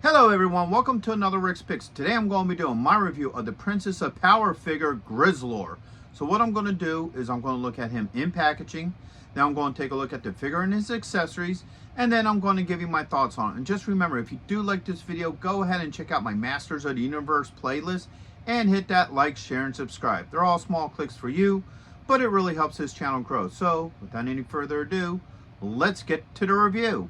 Hello everyone, welcome to another Rick's Picks. Today I'm going to be doing my review of the Princess of Power figure Grizzlor. So what I'm going to do is I'm going to look at him in packaging, then I'm going to take a look at the figure and his accessories, and then I'm going to give you my thoughts on it. And just remember, if you do like this video, go ahead and check out my Masters of the Universe playlist and hit that like, share, and subscribe. They're all small clicks for you, but it really helps this channel grow. So without any further ado, let's get to the review.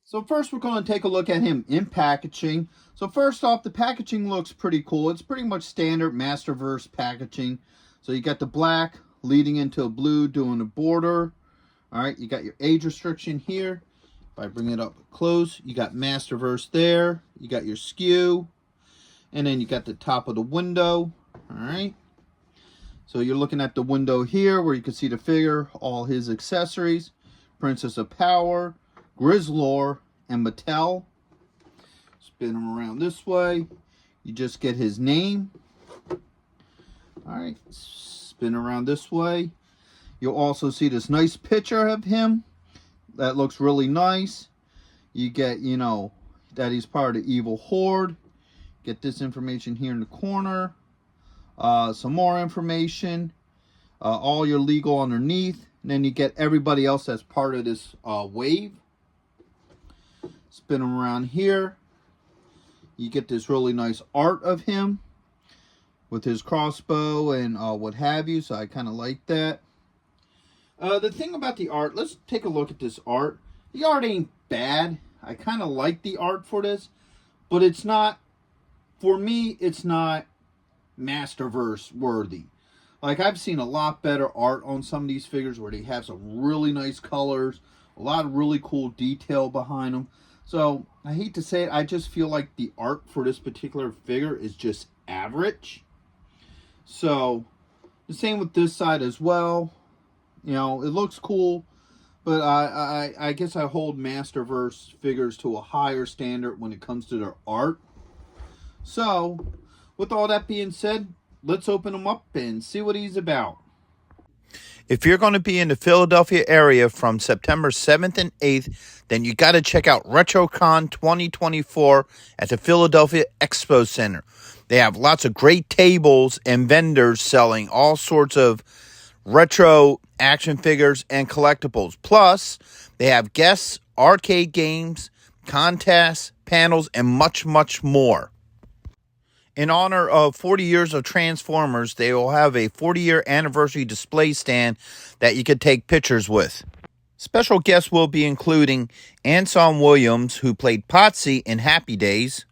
So first we're going to take a look at him in packaging. So first off, the packaging looks pretty cool. It's pretty much standard Masterverse packaging. So you got the black leading into a blue doing the border. All right, you got your age restriction here. If I bring it up close, you got Masterverse there. You got your skew. And then you got the top of the window. All right. So you're looking at the window here where you can see the figure, all his accessories, Princess of Power, Grizzlor, and Mattel. Spin him around this way. You just get his name. Alright, spin around this way. You'll also see this nice picture of him. That looks really nice. You get, you know, that he's part of the evil horde. Get this information here in the corner. Some more information. All your legal underneath. And then you get everybody else that's part of this wave. Spin him around here. You get this really nice art of him with his crossbow and what have you. So I kind of like that. The thing about the art, let's take a look at this art. The art ain't bad. I kind of like the art for this, but it's not, for me, it's not Masterverse worthy. Like, I've seen a lot better art on some of these figures where they have some really nice colors, a lot of really cool detail behind them. So, I hate to say it, I just feel like the art for this particular figure is just average. So, the same with this side as well. You know, it looks cool, but I guess I hold Masterverse figures to a higher standard when it comes to their art. So, with all that being said, let's open him up and see what he's about. If you're going to be in the Philadelphia area from September 7th and 8th, then you got to check out RetroCon 2024 at the Philadelphia Expo Center. They have lots of great tables and vendors selling all sorts of retro action figures and collectibles. Plus, they have guests, arcade games, contests, panels, and much, much more. In honor of 40 years of Transformers, they will have a 40-year anniversary display stand that you could take pictures with. Special guests will be including Anson Williams, who played Potsy in Happy Days,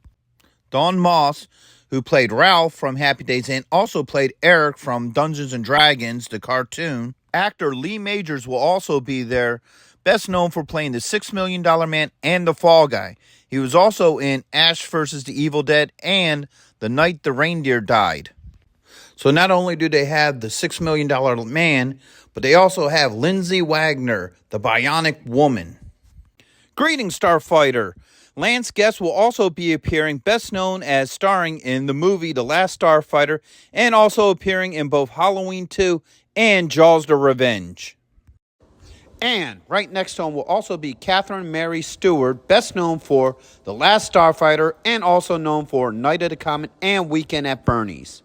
Don Moss, who played Ralph from Happy Days and also played Eric from Dungeons & Dragons, the cartoon. Actor Lee Majors will also be there, best known for playing the $6 Million Man and the Fall Guy. He was also in Ash vs. the Evil Dead and The Night the Reindeer Died. So not only do they have the $6 Million Man, but they also have Lindsay Wagner, the Bionic Woman. Greetings, Starfighter! Lance Guest will also be appearing, best known as starring in the movie The Last Starfighter, and also appearing in both Halloween 2 and Jaws the Revenge. And right next to him will also be Catherine Mary Stewart, best known for The Last Starfighter and also known for Night of the Comet and Weekend at Bernie's.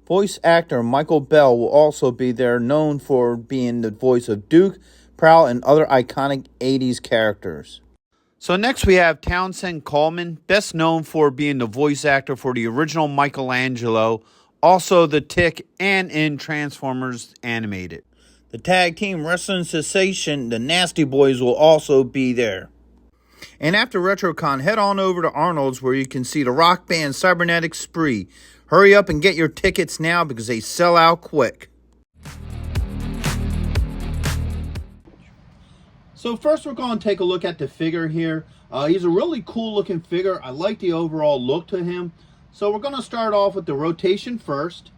Voice actor Michael Bell will also be there, known for being the voice of Duke, Prowl, and other iconic 80s characters. So next we have Townsend Coleman, best known for being the voice actor for the original Michelangelo, also the Tick, and in Transformers Animated. The tag team wrestling sensation, the Nasty Boys, will also be there. And after RetroCon, head on over to Arnold's where you can see the rock band Cybernetic Spree. Hurry up and get your tickets now because they sell out quick. So first we're going to take a look at the figure here. He's a really cool looking figure. I like the overall look to him. So we're going to start off with the rotation first.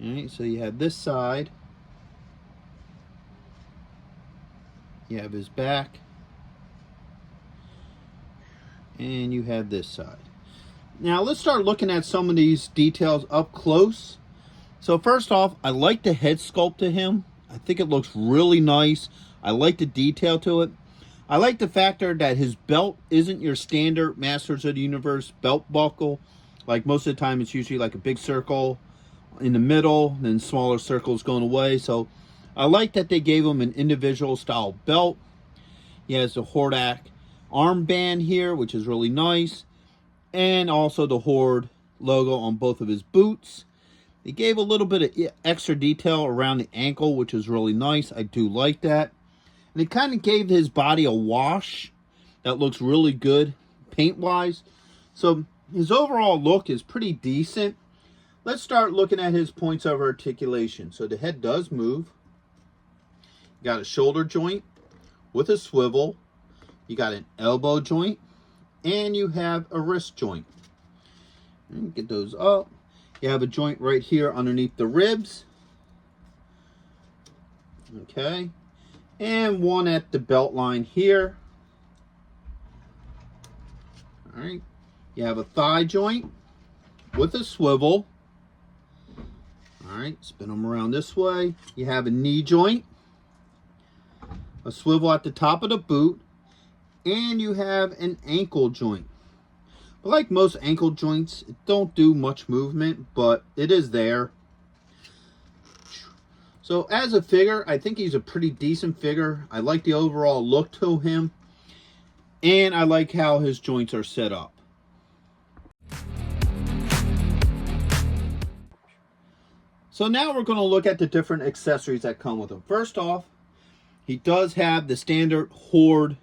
All right, so you have this side. You have his back. And you have this side. Now let's start looking at some of these details up close. So first off, I like the head sculpt to him. I think it looks really nice. I like the detail to it. I like the factor that his belt isn't your standard Masters of the Universe belt buckle. Like most of the time, it's usually like a big circle in the middle, then smaller circles going away. So I like that they gave him an individual style belt. He has the Hordak armband here, which is really nice. And also the Horde logo on both of his boots. They gave a little bit of extra detail around the ankle, which is really nice. I do like that. And it kind of gave his body a wash that looks really good paint-wise. So his overall look is pretty decent. Let's start looking at his points of articulation. So the head does move. You got a shoulder joint with a swivel. You got an elbow joint. And you have a wrist joint. Get those up. You have a joint right here underneath the ribs. Okay. And one at the belt line here. All right. You have a thigh joint with a swivel. All right. Spin them around this way. You have a knee joint. A swivel at the top of the boot. And you have an ankle joint. But like most ankle joints, it don't do much movement, but it is there. So as a figure, I think he's a pretty decent figure. I like the overall look to him. And I like how his joints are set up. So now we're going to look at the different accessories that come with him. First off, he does have the standard Horde,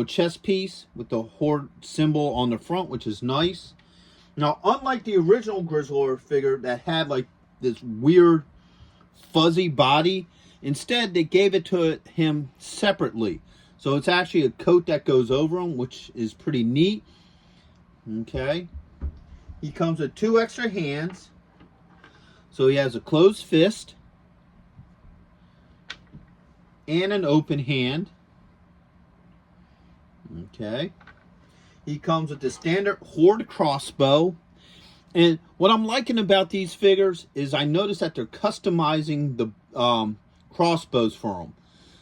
chest piece with the Horde symbol on the front, which is nice. Now, unlike the original Grizzlor figure that had like this weird fuzzy body, instead they gave it to him separately. So it's actually a coat that goes over him, which is pretty neat. Okay. He comes with 2 extra hands. So he has a closed fist and an open hand. Okay. He comes with the standard Horde crossbow. And what I'm liking about these figures is I noticed that they're customizing the crossbows for them.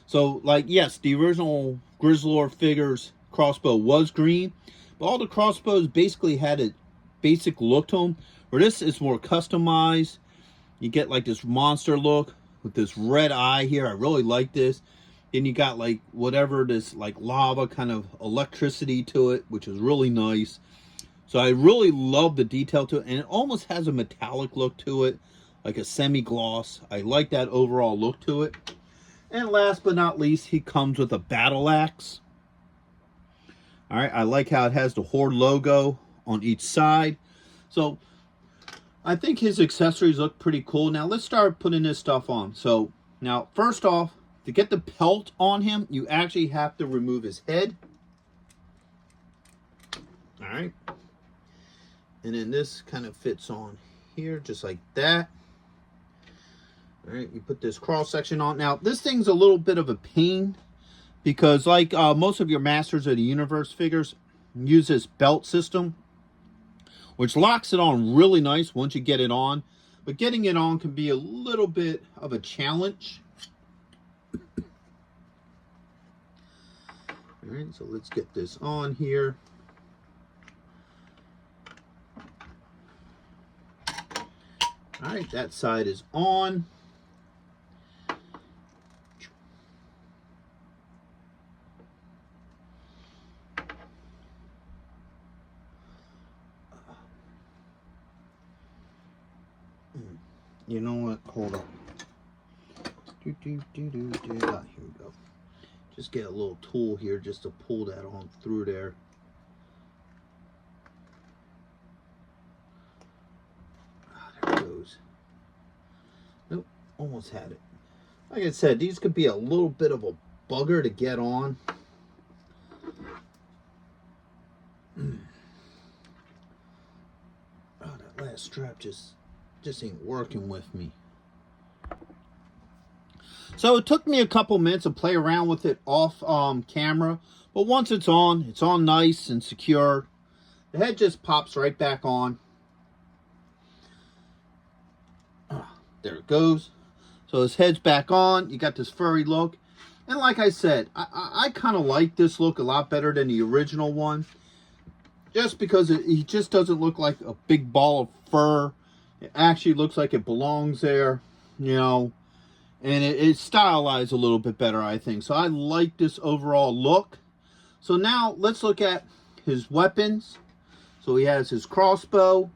So, like, yes, the original Grizzlor figure's crossbow was green, but all the crossbows basically had a basic look to them. Where this is more customized. You get like this monster look with this red eye here. I really like this. Then you got like whatever this like lava kind of electricity to it, which is really nice. So I really love the detail to it. And it almost has a metallic look to it, like a semi-gloss. I like that overall look to it. And last but not least, he comes with a battle axe. All right, I like how it has the Horde logo on each side. So I think his accessories look pretty cool. Now let's start putting this stuff on. So now, first off, to get the pelt on him, you actually have to remove his head. All right. And then this kind of fits on here, just like that. All right, you put this cross section on. Now, this thing's a little bit of a pain because like most of your Masters of the Universe figures use this belt system, which locks it on really nice once you get it on. But getting it on can be a little bit of a challenge. All right, so let's get this on here. All right, that side is on. You know what? Hold on. Here we go. Just get a little tool here just to pull that on through there. There it goes. Nope, almost had it. Like I said, these could be a little bit of a bugger to get on. Oh, that last strap just ain't working with me. So it took me a couple minutes to play around with it off camera, but once it's on nice and secure. The head just pops right back on. There it goes. So his head's back on. You got this furry look. And like I said, I kind of like this look a lot better than the original one. Just because he just doesn't look like a big ball of fur. It actually looks like it belongs there, you know. And it's stylized a little bit better, I think. So I like this overall look. So now let's look at his weapons. So he has his crossbow.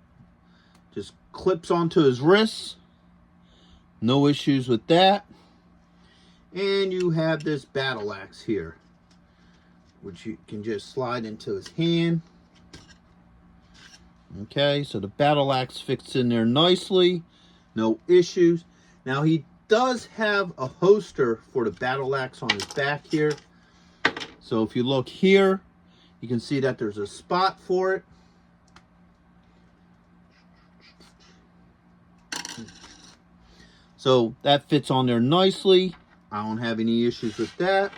Just clips onto his wrists. No issues with that. And you have this battle axe here, which you can just slide into his hand. Okay, so the battle axe fits in there nicely. No issues. Now he does have a holster for the battle axe on his back here. So if you look here, you can see that there's a spot for it. So that fits on there nicely. I don't have any issues with that.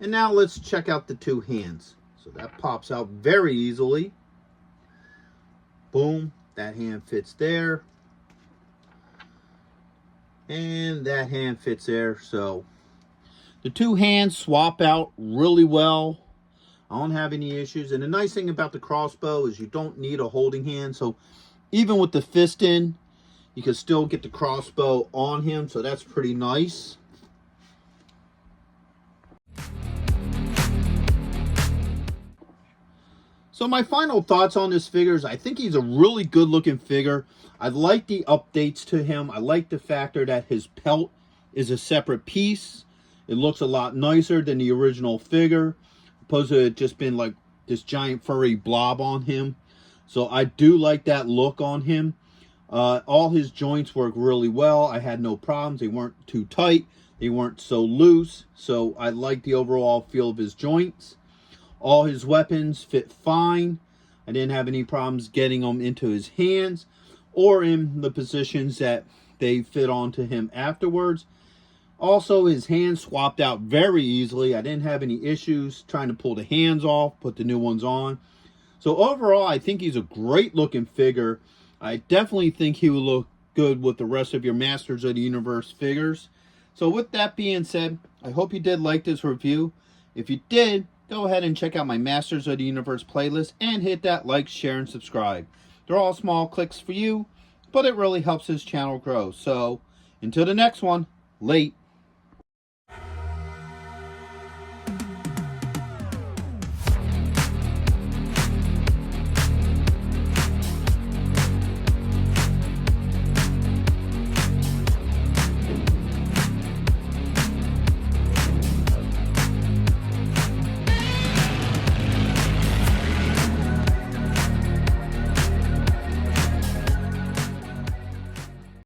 And now let's check out the two hands. So that pops out very easily. Boom, that hand fits there. And that hand fits there. So the two hands swap out really well. I don't have any issues. And the nice thing about the crossbow is you don't need a holding hand. So even with the fist in, you can still get the crossbow on him. So that's pretty nice. So my final thoughts on this figure is I think he's a really good looking figure. I like the updates to him. I like the factor that his pelt is a separate piece. It looks a lot nicer than the original figure, opposed to it just been like this giant furry blob on him. So I do like that look on him. All his joints work really well. I had no problems. They weren't too tight. They weren't so loose. So I like the overall feel of his joints. All his weapons fit fine. I didn't have any problems getting them into his hands or in the positions that they fit onto him afterwards. Also, his hands swapped out very easily. I didn't have any issues trying to pull the hands off, put the new ones on. So overall, I think he's a great looking figure. I definitely think he will look good with the rest of your Masters of the Universe figures. So with that being said, I hope you did like this review. If you did, go ahead and check out my Masters of the Universe playlist and hit that like, share, and subscribe. They're all small clicks for you, but it really helps this channel grow. So, until the next one, late.